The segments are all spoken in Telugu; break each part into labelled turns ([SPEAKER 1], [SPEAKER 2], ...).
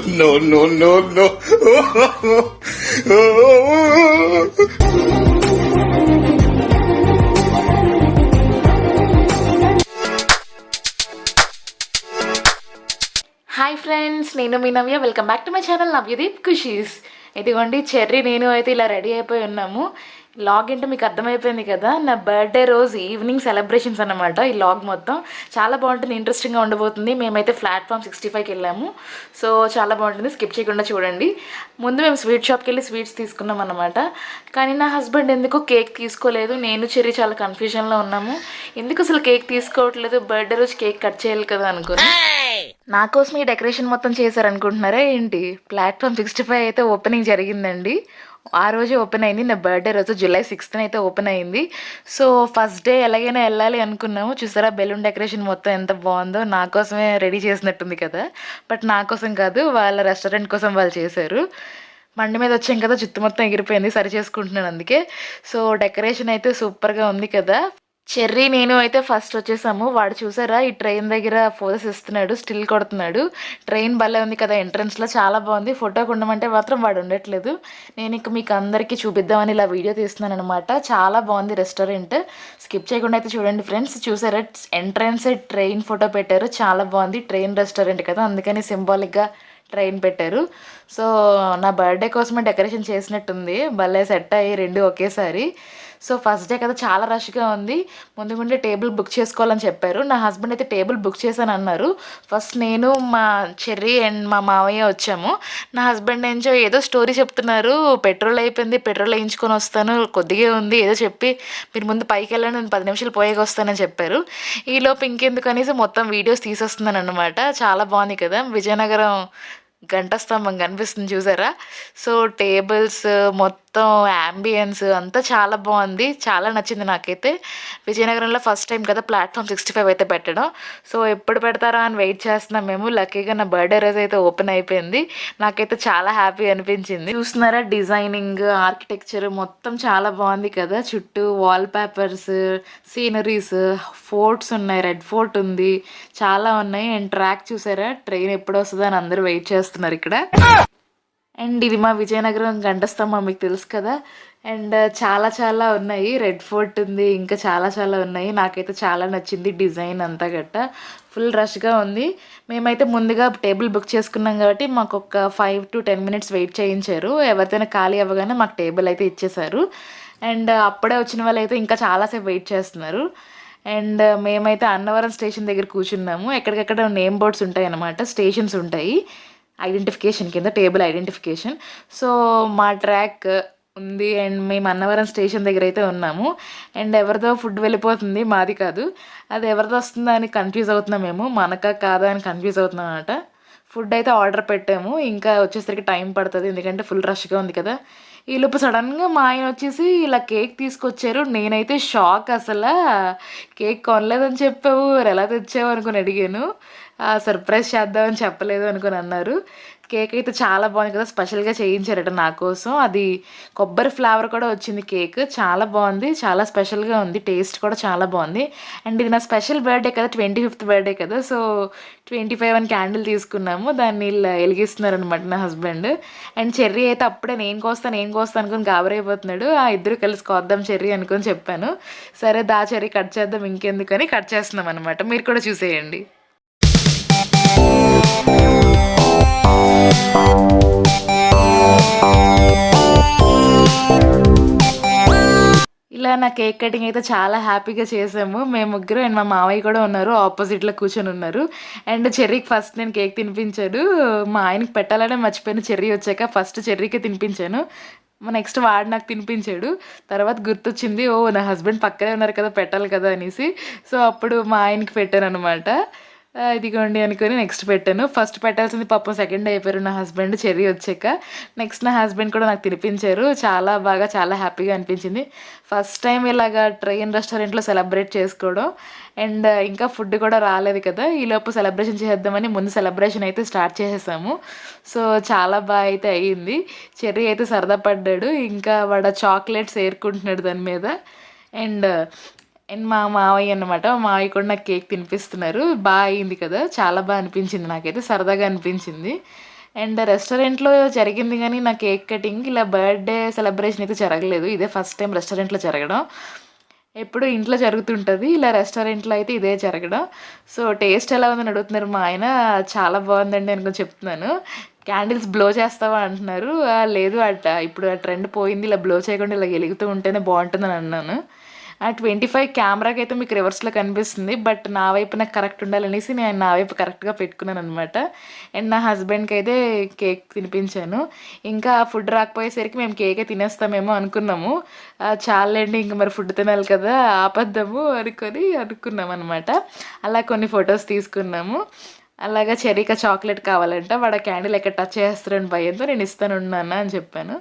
[SPEAKER 1] no, no, no, no.
[SPEAKER 2] Hi friends, నేను మీ Navya. Welcome back to my channel NavyaDeep Khushis. ఇదిగోండి చెర్రీ నేను అయితే ఇలా రెడీ అయిపోయి ఉన్నాము. లాగ్ ఏంటో మీకు అర్థమైపోయింది కదా, నా బర్త్డే రోజు ఈవినింగ్ సెలబ్రేషన్స్ అన్నమాట. ఈ లాగ్ మొత్తం చాలా బాగుంటుంది, ఇంట్రెస్టింగ్గా ఉండబోతుంది. మేమైతే ప్లాట్ఫామ్ 65కి వెళ్ళాము. సో చాలా బాగుంటుంది, స్కిప్ చేయకుండా చూడండి. ముందు మేము స్వీట్ షాప్కి వెళ్ళి స్వీట్స్ తీసుకున్నాం అన్నమాట. కానీ నా హస్బెండ్ ఎందుకో కేక్ తీసుకోలేదు. నేను చెర్రీ చాలా కన్ఫ్యూజన్లో ఉన్నాము. ఎందుకు అసలు కేక్ తీసుకోవట్లేదు, బర్త్డే రోజు కేక్ కట్ చేయాలి కదా అనుకుని. నా కోసం ఈ డెకరేషన్ మొత్తం చేశారనుకుంటున్నారా ఏంటి? ప్లాట్ఫామ్ 65 అయితే ఓపెనింగ్ జరిగిందండి. ఆ రోజే ఓపెన్ అయింది. నా బర్త్డే రోజు July 6th అయితే ఓపెన్ అయింది. సో ఫస్ట్ డే ఎలాగైనా వెళ్ళాలి అనుకున్నాము. చూసారా బెలూన్ డెకరేషన్ మొత్తం ఎంత బాగుందో. నా కోసమే రెడీ చేసినట్టుంది కదా, బట్ నా కోసం కాదు, వాళ్ళ రెస్టారెంట్ కోసం వాళ్ళు చేశారు. మండి మీద వచ్చాం కదా, జుట్టు మొత్తం ఎగిరిపోయింది, సరి చేసుకుంటున్నాను అందుకే. సో డెకరేషన్ అయితే సూపర్గా ఉంది కదా. చెర్రీ నేను అయితే ఫస్ట్ వచ్చేసాము. వాడు చూసారా ఈ ట్రైన్ దగ్గర ఫోటోస్ ఇస్తున్నాడు, స్టిల్ కొడుతున్నాడు. ట్రైన్ భలే ఉంది కదా, ఎంట్రన్స్లో చాలా బాగుంది. ఫోటోకి ఉండమంటే మాత్రం వాడు ఉండట్లేదు. నేను ఇక మీకు అందరికీ చూపిద్దామని ఇలా వీడియో తీస్తున్నాను అనమాట. చాలా బాగుంది రెస్టారెంట్, స్కిప్ చేయకుండా అయితే చూడండి ఫ్రెండ్స్. చూసారా ఎంట్రన్స్ ట్రైన్ ఫోటో పెట్టారు, చాలా బాగుంది. ట్రైన్ రెస్టారెంట్ కదా, అందుకని సింబాలిక్గా ట్రైన్ పెట్టారు. సో నా బర్త్డే కోసమే డెకరేషన్ చేసినట్టుంది, భలే సెట్ అయ్యి రెండు ఒకేసారి. సో ఫస్ట్ డే కదా, చాలా రష్గా ఉంది. ముందుగుండే టేబుల్ బుక్ చేసుకోవాలని చెప్పారు. నా హస్బెండ్ అయితే టేబుల్ బుక్ చేశాను అన్నారు. ఫస్ట్ నేను, మా చెర్రీ అండ్ మా మావయ్య వచ్చాము. నా హస్బెండ్ ఏదో స్టోరీ చెప్తున్నారు. పెట్రోల్ అయిపోయింది, పెట్రోల్ వేయించుకొని వస్తాను, కొద్దిగా ఉంది ఏదో చెప్పి, మీరు ముందు పైకి వెళ్ళండి, నేను 10 నిమిషాలు పోయేకి వస్తానని చెప్పారు. ఈలోపు ఇంకెందుకు అనేసి మొత్తం వీడియోస్ తీసేస్తున్నాను అనమాట. చాలా బాగుంది కదా, విజయనగరం గంట స్తంభం కనిపిస్తుంది చూసారా. సో టేబుల్స్ మొత్తం యాంబియన్స్ అంతా చాలా బాగుంది, చాలా నచ్చింది నాకైతే. విజయనగరంలో ఫస్ట్ టైం కదా ప్లాట్ఫామ్ 65 అయితే పెట్టడం. సో ఎప్పుడు పెడతారా అని వెయిట్ చేస్తున్నాం మేము. లక్కీగా నా బర్త్డే రోజు అయితే ఓపెన్ అయిపోయింది. నాకైతే చాలా హ్యాపీ అనిపించింది. చూస్తున్నారా డిజైనింగ్, ఆర్కిటెక్చర్ మొత్తం చాలా బాగుంది కదా. చుట్టూ వాల్ పేపర్స్, సీనరీస్, ఫోర్ట్స్ ఉన్నాయి, రెడ్ ఫోర్ట్ ఉంది, చాలా ఉన్నాయి. అండ్ ట్రాక్ చూసారా, ట్రైన్ ఎప్పుడు వస్తుందో అని అందరూ వెయిట్ చేస్తున్నారు ఇక్కడ. అండ్ ఇది మా విజయనగరం గంట స్తంభం, మీకు తెలుసు కదా. అండ్ చాలా చాలా ఉన్నాయి, రెడ్ ఫోర్ట్ ఉంది, ఇంకా చాలా చాలా ఉన్నాయి. నాకైతే చాలా నచ్చింది డిజైన్ అంతా గట్ట. ఫుల్ రష్గా ఉంది. మేమైతే ముందుగా టేబుల్ బుక్ చేసుకున్నాం కాబట్టి మాకు ఒక 5 to 10 minutes వెయిట్ చేయించారు. ఎవరిదైనా ఖాళీ అవ్వగానే మాకు టేబుల్ అయితే ఇచ్చేసారు. అండ్ అప్పుడే వచ్చిన వాళ్ళు అయితే ఇంకా చాలాసేపు వెయిట్ చేస్తున్నారు. అండ్ మేమైతే అన్నవరం స్టేషన్ దగ్గర కూర్చున్నాము. ఎక్కడికెక్కడ నేమ్ బోర్డ్స్ ఉంటాయి అన్నమాట, స్టేషన్స్ ఉంటాయి ఐడెంటిఫికేషన్ కింద, టేబుల్ ఐడెంటిఫికేషన్. సో మా ట్రాక్ ఉంది అండ్ మేము అన్నవరం స్టేషన్ దగ్గర అయితే ఉన్నాము. అండ్ ఎవరిదో ఫుడ్ వెళ్ళిపోతుంది, మాది కాదు. అది ఎవరిదో వస్తుందా అని కన్ఫ్యూజ్ అవుతున్నాం మేము, మనకా కాదా అని కన్ఫ్యూజ్ అవుతున్నాం అనమాట. ఫుడ్ అయితే ఆర్డర్ పెట్టాము, ఇంకా వచ్చేసరికి టైం పడుతుంది ఎందుకంటే ఫుల్ రష్గా ఉంది కదా. ఈలోపు సడన్గా మా ఆయన వచ్చేసి ఇలా కేక్ తీసుకొచ్చారు. నేనైతే షాక్, అసలు కేక్ కొనలేదని చెప్పావు, ఎలా తెచ్చావు అనుకుని అడిగాను. సర్ప్రైజ్ చేద్దామని చెప్పలేదు అనుకుని అన్నారు. కేక్ అయితే చాలా బాగుంది కదా, స్పెషల్గా చేయించారట నా కోసం. అది కొబ్బరి ఫ్లేవర్ కూడా వచ్చింది కేక్, చాలా బాగుంది, చాలా స్పెషల్గా ఉంది, టేస్ట్ కూడా చాలా బాగుంది. అండ్ ఇది నా స్పెషల్ బర్త్డే కదా, 25th బర్త్డే కదా. సో 25 అని క్యాండిల్ తీసుకున్నాము, దాన్ని ఇలా వెలిగిస్తున్నారు అనమాట నా హస్బెండ్. అండ్ చెర్రీ అయితే అప్పుడే నేను కోస్తాను అనుకుని గాబరైపోతున్నాడు. ఆ ఇద్దరు కలిసి కోద్దాం చెర్రీ అనుకుని చెప్పాను. సరే దా చెర్రీ కట్ చేద్దాం ఇంకెందుకని కట్ చేస్తున్నాం అనమాట. మీరు కూడా చూసేయండి. ఇలా నా కేక్ కటింగ్ అయితే చాలా హ్యాపీగా చేసాము మేము ముగ్గురు. అండ్ మా మావయ్య కూడా ఉన్నారు, ఆపోజిట్లో కూర్చొని ఉన్నారు. అండ్ చెర్రీకి ఫస్ట్ నేను కేక్ తినిపించాడు. మా ఆయనకి పెట్టాలనే మర్చిపోయాను, చెర్రీ వచ్చాక ఫస్ట్ చెర్రీకే తినిపించాను. నెక్స్ట్ వాడు నాకు తినిపించాడు. తర్వాత గుర్తొచ్చింది, ఓ నా హస్బెండ్ పక్కనే ఉన్నారు కదా, పెట్టాలి కదా అనేసి. సో అప్పుడు మా ఆయనకి పెట్టాను అనమాట. ఇదిగోండి అనుకుని నెక్స్ట్ పెట్టాను. ఫస్ట్ పెట్టాల్సింది పాపం సెకండ్ అయిపోయారు నా హస్బెండ్, చెర్రీ వచ్చాక. నెక్స్ట్ నా హస్బెండ్ కూడా నాకు తినిపించారు. చాలా బాగా, చాలా హ్యాపీగా అనిపించింది. ఫస్ట్ టైం ఇలాగా ట్రైన్ రెస్టారెంట్లో సెలబ్రేట్ చేసుకోవడం. అండ్ ఇంకా ఫుడ్ కూడా రాలేదు కదా, ఈలోపు సెలబ్రేషన్ చేద్దామని ముందు సెలబ్రేషన్ అయితే స్టార్ట్ చేసేసాము. సో చాలా బాగా అయితే అయ్యింది. చెర్రీ అయితే సరదా పడ్డాడు, ఇంకా వాడు చాక్లెట్స్ ఏరుకుంటున్నాడు దాని మీద. అండ్ అండ్ మా మావయ్య అనమాట, మా మావయ్య కూడా నాకు కేక్ తినిపిస్తున్నారు. బాగా అయింది కదా, చాలా బాగా అనిపించింది, నాకైతే సరదాగా అనిపించింది. అండ్ రెస్టారెంట్‌లో జరిగింది గానీ, నా కేక్ కటింగ్ ఇలా బర్త్‌డే సెలబ్రేషన్ అయితే జరగలేదు. ఇదే ఫస్ట్ టైం రెస్టారెంట్‌లో జరగడం. ఎప్పుడూ ఇంట్లో జరుగుతుంటది. ఇలా రెస్టారెంట్‌లో అయితే ఇదే జరగడం. సో, టేస్ట్ ఎలా ఉందని అడుగుతున్నారు మా ఆయన. చాలా బావుందండి అనుకోని చెప్తున్నాను. క్యాండిల్స్ బ్లో చేస్తావా అంటున్నారు. లేదు ఇప్పుడు ఆ ట్రెండ్ పోయింది. ఇలా బ్లో చేయకుండా ఇలా ఎలుగుతూ ఉంటేనే బావుంటుందని అన్నాను. ఆ 25 కెమెరాకైతే మీకు రివర్స్‌లో కనిపిస్తుంది. బట్ నా వైపు నాకు కరెక్ట్ ఉండాలనేసి నేను నా వైపు కరెక్ట్‌గా పెట్టుకున్నాననమాట. అండ్ నా హస్బెండ్‌కైతే కేక్ తినిపించాను. ఇంకా ఫుడ్ రాకపోయేసరికి మేము కేకే తినేస్తామేమో అనుకున్నాము. చాలులెండి ఇంక మరి ఫుడ్ తినాలి కదా! ఆపేద్దాము అనుకున్నామనమాట. అలా కొన్ని ఫొటోస్ తీసుకున్నాము. అలాగా చెర్రీకి చాక్లెట్ కావాలంట. వాడు ఆ క్యాండిల్ ఎక్కడ టచ్ చేస్తారని భయంతో నేను ఇస్తాను నాన్న అని చెప్పాను.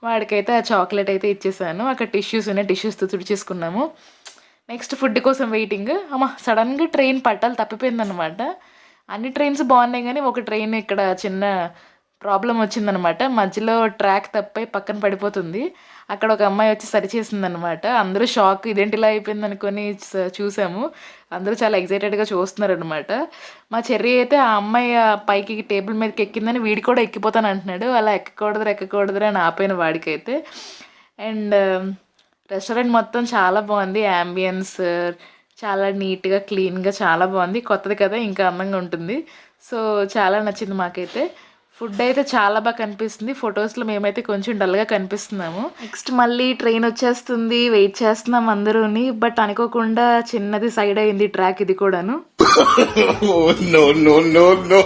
[SPEAKER 2] వాడికైతే ఆ చాక్లెట్ అయితే ఇచ్చేసాను. అక్కడ టిష్యూస్ ఉన్నాయి. టిష్యూస్‌తో తుడిచేసుకున్నాము. నెక్స్ట్ ఫుడ్ కోసం వెయిటింగ్. సడన్‌గా ట్రైన్ పట్టాలు తప్పిపోయిందనమాట. అన్ని ట్రైన్స్ బాగున్నాయి గానీ, ఒక ట్రైన్ ఇక్కడ చిన్న ప్రాబ్లమ్ వచ్చిందనమాట. మధ్యలో ట్రాక్ తప్పిపోయి పక్కన పడిపోతుంది. అక్కడ ఒక అమ్మాయి వచ్చి సరిచేసిందనమాట. అందరూ షాక్ ఇదేంటి ఇలా అయిపోయిందనుకోని చూసాము. అందరూ చాలా ఎక్సైటెడ్‌గా చూస్తున్నారనమాట. మా చెర్రీ అయితే ఆ అమ్మాయి పైకి టేబుల్ మీదకి ఎక్కిందని వీడు కూడా ఎక్కిపోతానంటున్నాడు. అలా ఎక్కకూడదురా అని ఆపాను వాడికైతే. అండ్ రెస్టారెంట్ మొత్తం చాలా బాగుంది. యాంబియన్స్ చాలా నీట్‌గా, క్లీన్‌గా చాలా బాగుంది. కొత్తది కదా! ఇంకా అందంగా ఉంటుంది. సో, చాలా నచ్చింది మాకైతే. ఫుడ్ అయితే చాలా బాగా కనిపిస్తుంది. ఫొటోస్‌లో మేమైతే కొంచెం డల్‌గా కనిపిస్తున్నాము. నెక్స్ట్ మళ్ళీ ట్రైన్ వచ్చేస్తుంది. వెయిట్ చేస్తున్నాం అందరూని. బట్ అనుకోకుండా చిన్నది సైడ్ అయింది ట్రాక్ ఇది కూడాను. నో నో నో నో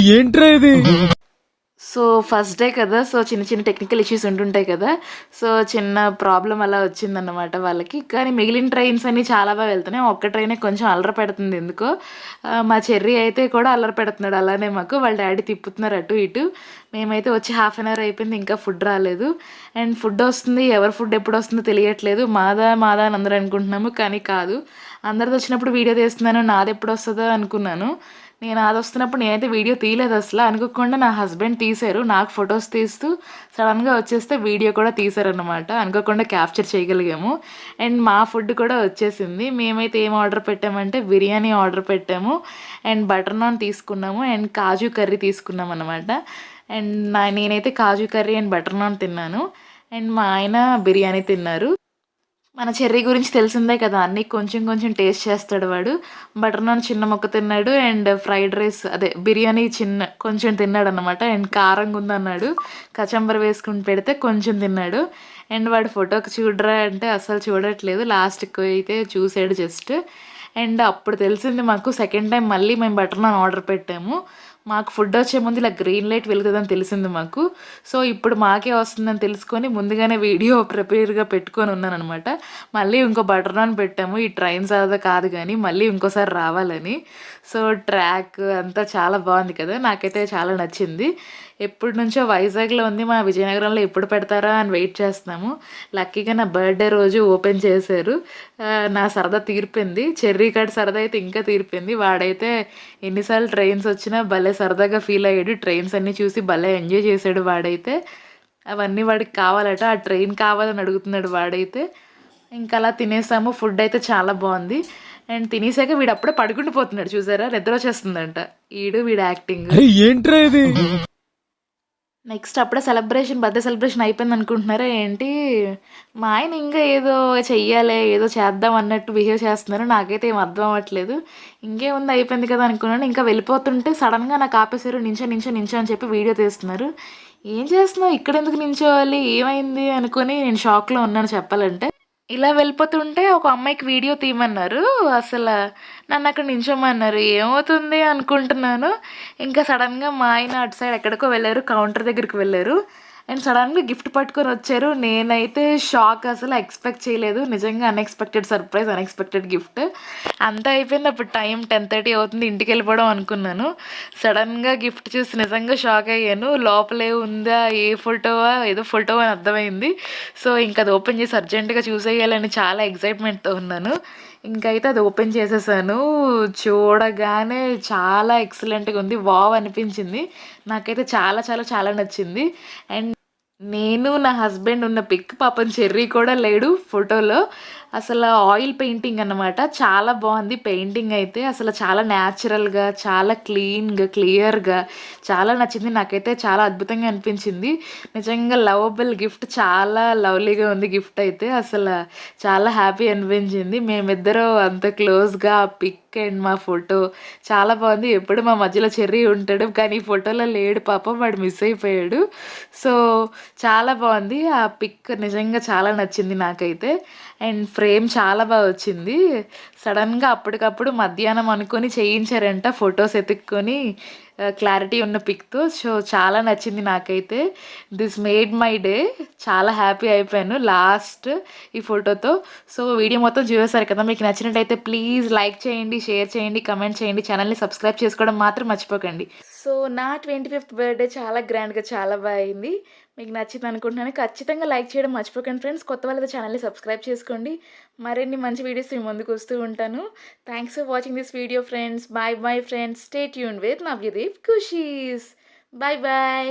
[SPEAKER 2] ఏంట్రా ఇది? సో, ఫస్ట్ డే కదా! సో, చిన్న చిన్న టెక్నికల్ ఇష్యూస్ ఉంటుంటాయి కదా! సో, చిన్న ప్రాబ్లమ్ అలా వచ్చిందన్నమాట వాళ్ళకి. కానీ మిగిలిన ట్రైన్స్ అన్నీ చాలా బాగా వెళ్తున్నాయి. ఒక్క ట్రైనే కొంచెం అల్లరి పెడుతుంది ఎందుకో. మా చెర్రీ అయితే కూడా అల్లరి పెడుతున్నాడు అలానే మాకు. వాళ్ళ డ్యాడీ తిప్పుతున్నారు అటు ఇటు. మేమైతే వచ్చి హాఫ్ అన్ అవర్ అయిపోయింది. ఇంకా ఫుడ్ రాలేదు. అండ్ ఫుడ్ వస్తుంది. ఎవరి ఫుడ్ ఎప్పుడు వస్తుందో తెలియట్లేదు. మాదా అని అందరూ అనుకుంటున్నాము. కానీ కాదు. అందరిది వచ్చినప్పుడు వీడియో తీస్తున్నాను. నాది ఎప్పుడు వస్తుందో అనుకున్నాను. నేను అది వస్తున్నప్పుడు నేనైతే వీడియో తీయలేదు అసలు. అనుకోకుండా నా హస్బెండ్ తీశారు. నాకు ఫొటోస్ తీస్తూ సడన్‌గా వచ్చేస్తే వీడియో కూడా తీశారనమాట. అనుకోకుండా క్యాప్చర్ చేయగలిగాము. అండ్ మా ఫుడ్ కూడా వచ్చేసింది. మేమైతే ఏం ఆర్డర్ పెట్టామంటే బిర్యానీ ఆర్డర్ పెట్టాము. అండ్ బటర్ నాన్ తీసుకున్నాము. అండ్ కాజు కర్రీ తీసుకున్నామనమాట. అండ్ నేనైతే kaju curry and butter naan తిన్నాను. అండ్ మా ఆయన బిర్యానీ తిన్నారు. మన చెర్రీ గురించి తెలిసిందే కదా! అన్నీ కొంచెం కొంచెం టేస్ట్ చేస్తాడు వాడు. బటర్ నాన్ చిన్న ముక్క తిన్నాడు. అండ్ ఫ్రైడ్ రైస్ అదే బిర్యానీ కొంచెం తిన్నాడనమాట. అండ్ కారంగా ఉందన్నాడు. కచంబర వేసుకొని పెడితే కొంచెం తిన్నాడు. అండ్ వాడు ఫోటోకి చూడరా అంటే అస్సలు చూడట్లేదు. లాస్ట్‌కి అయితే చూసాడు జస్ట్. అండ్ అప్పుడు తెలిసింది మాకు సెకండ్ టైం మళ్ళీ మేము బటర్ నాన్ ఆర్డర్ పెట్టాము. మాకు ఫుడ్ వచ్చే ముందు ఇలా గ్రీన్ లైట్ వెలుగుతుందని తెలిసింది మాకు. సో, ఇప్పుడు మాకే వస్తుందని తెలుసుకొని ముందుగానే వీడియో ప్రిపేర్‌గా పెట్టుకొని ఉన్నాననమాట. మళ్ళీ ఇంకో బటర్ నాన్ పెట్టాము. ఈ ట్రైన్ సరదా కాదు గానీ మళ్ళీ ఇంకోసారి రావాలని. సో, ట్రాక్ అంతా చాలా బాగుంది కదా! నాకైతే చాలా నచ్చింది. ఎప్పటినుంచో వైజాగ్‌లో ఉంది. మా విజయనగరంలో ఎప్పుడు పెడతారా అని వెయిట్ చేస్తున్నాము. లక్కీగా నా బర్త్‌డే రోజు ఓపెన్ చేశారు. నా సరదా తీరిపోయింది. చెర్రీ గాడి సరదా అయితే ఇంకా తీరిపోయింది. వాడైతే ఎన్నిసార్లు ట్రైన్స్ వచ్చినా భలే సరదాగా ఫీల్ అయ్యాడు. ట్రైన్స్ అన్నీ చూసి భలే ఎంజాయ్ చేశాడు వాడైతే. అవన్నీ వాడికి కావాలట. ఆ ట్రైన్ కావాలని అడుగుతున్నాడు వాడైతే. ఇంకా అలా తినేసాము. ఫుడ్ అయితే చాలా బాగుంది. అండ్ తినేసాక వీడు అప్పుడే పడుకుండిపోతున్నాడు చూసారా? నిద్ర వచ్చేస్తుందంట. వీడి యాక్టింగ్. ఏంట్రా ఇది? నెక్స్ట్ అప్పుడే బర్త్‌డే సెలబ్రేషన్ అయిపోయింది అనుకుంటున్నారా ఏంటి? మా ఆయన ఇంకా ఏదో చెయ్యాలి, ఏదో చేద్దాం అన్నట్టు బిహేవ్ చేస్తున్నారు. నాకైతే ఏం అర్థం అవ్వట్లేదు. ఇంకేముంది అయిపోయింది కదా అనుకున్నాను. ఇంకా వెళ్ళిపోతుంటే సడన్‌గా నాకు ఆపేసారు. నించో అని చెప్పి వీడియో తీస్తున్నారు. ఏం చేస్తున్నావు? ఇక్కడెందుకు నించోవాలి? ఏమైంది? అనుకోని నేను షాక్‌లో ఉన్నాను చెప్పాలంటే. ఇలా వెళ్ళిపోతుంటే ఒక అమ్మాయికి వీడియో తీయమన్నారు. నన్నక్కడ నించోమన్నారు. ఏమవుతుంది అనుకుంటున్నాను. ఇంకా సడన్‌గా మా ఆయన అటు సైడ్ ఎక్కడికో వెళ్లారు. కౌంటర్ దగ్గరికి వెళ్లారు. అండ్ సడన్‌గా గిఫ్ట్ పట్టుకొని వచ్చారు. నేనైతే షాక్ అసలు ఎక్స్‌పెక్ట్ చేయలేదు. నిజంగా అన్‌ఎక్స్‌పెక్టెడ్ సర్ప్రైజ్, అన్‌ఎక్స్‌పెక్టెడ్ గిఫ్ట్. అంతా అయిపోయింది. అప్పుడు టైం 10:30 అవుతుంది. ఇంటికెళ్ళిపోవడం అనుకున్నాను. సడన్‌గా గిఫ్ట్ చూసి నిజంగా షాక్ అయ్యాను. లోపలే ఉందా? ఏ ఫోటోవా? ఏదో ఫోటో అని అర్థమైంది. సో, ఇంక అది ఓపెన్ చేసి అర్జెంట్‌గా చూసేయాలని చాలా ఎక్సైట్‌మెంట్‌తో ఉన్నాను. ఇంకైతే అది ఓపెన్ చేసేసాను. చూడగానే చాలా ఎక్సలెంట్‌గా ఉంది. వావ్ అనిపించింది. నాకైతే చాలా చాలా చాలా నచ్చింది. అండ్ నేను, నా హస్బెండ్ ఉన్న పిక్ పాపం చెర్రీ కూడా లేడు ఫోటోలో. అసలు ఆయిల్ పెయింటింగ్ అన్నమాట. చాలా బాగుంది పెయింటింగ్ అయితే. అసలు చాలా న్యాచురల్‌గా, చాలా క్లీన్‌గా, క్లియర్‌గా చాలా నచ్చింది. నాకైతే చాలా అద్భుతంగా అనిపించింది. నిజంగా లవబుల్ గిఫ్ట్, చాలా లవ్లీగా ఉంది గిఫ్ట్ అయితే. చాలా హ్యాపీ అనిపించింది. మేమిద్దరం అంత క్లోజ్‌గా ఆ పిక్ అండ్ మా ఫోటో చాలా బాగుంది. ఎప్పుడు మా మధ్యలో చెర్రీ ఉంటాడు. కానీ ఈ ఫోటోలో లేడు పాపం. వాడు మిస్ అయిపోయాడు. సో, చాలా బాగుంది. ఆ పిక్ నిజంగా చాలా నచ్చింది నాకైతే. అండ్ ఫ్రేమ్ చాలా బాగా వచ్చింది. సడన్‌గా అప్పటికప్పుడు మధ్యాహ్నం అనుకోని చేయించారంట ఫోటోస్ ఎతుక్కొని క్లారిటీ ఉన్న పిక్‌తో. సో, చాలా నచ్చింది నాకైతే. This made my day. చాలా హ్యాపీ అయిపోయాను లాస్ట్ ఈ ఫోటోతో. సో, వీడియో మొత్తం చూసేసారు కదా! మీకు నచ్చినట్టయితే ప్లీజ్ లైక్ చేయండి, షేర్ చేయండి, కమెంట్ చేయండి. ఛానెల్‌ని సబ్స్క్రైబ్ చేసుకోవడం మాత్రం మర్చిపోకండి. సో, నా 25థ్ బర్త్‌డే చాలా గ్రాండ్‌గా చాలా బా అయింది. మీకు నచ్చిందనుకుంటున్నాను. ఖచ్చితంగా లైక్ చేయడం మర్చిపోకండి ఫ్రెండ్స్. కొత్త వాళ్ళైతే ఛానెల్‌ని సబ్స్క్రైబ్ చేసుకోండి. మరిన్ని మంచి వీడియోస్ మీ ముందుకు వస్తూ ఉంటాను. Thanks for watching this video friends. Bye bye friends. Stay tuned with Navyadeep Khushis. Bye by.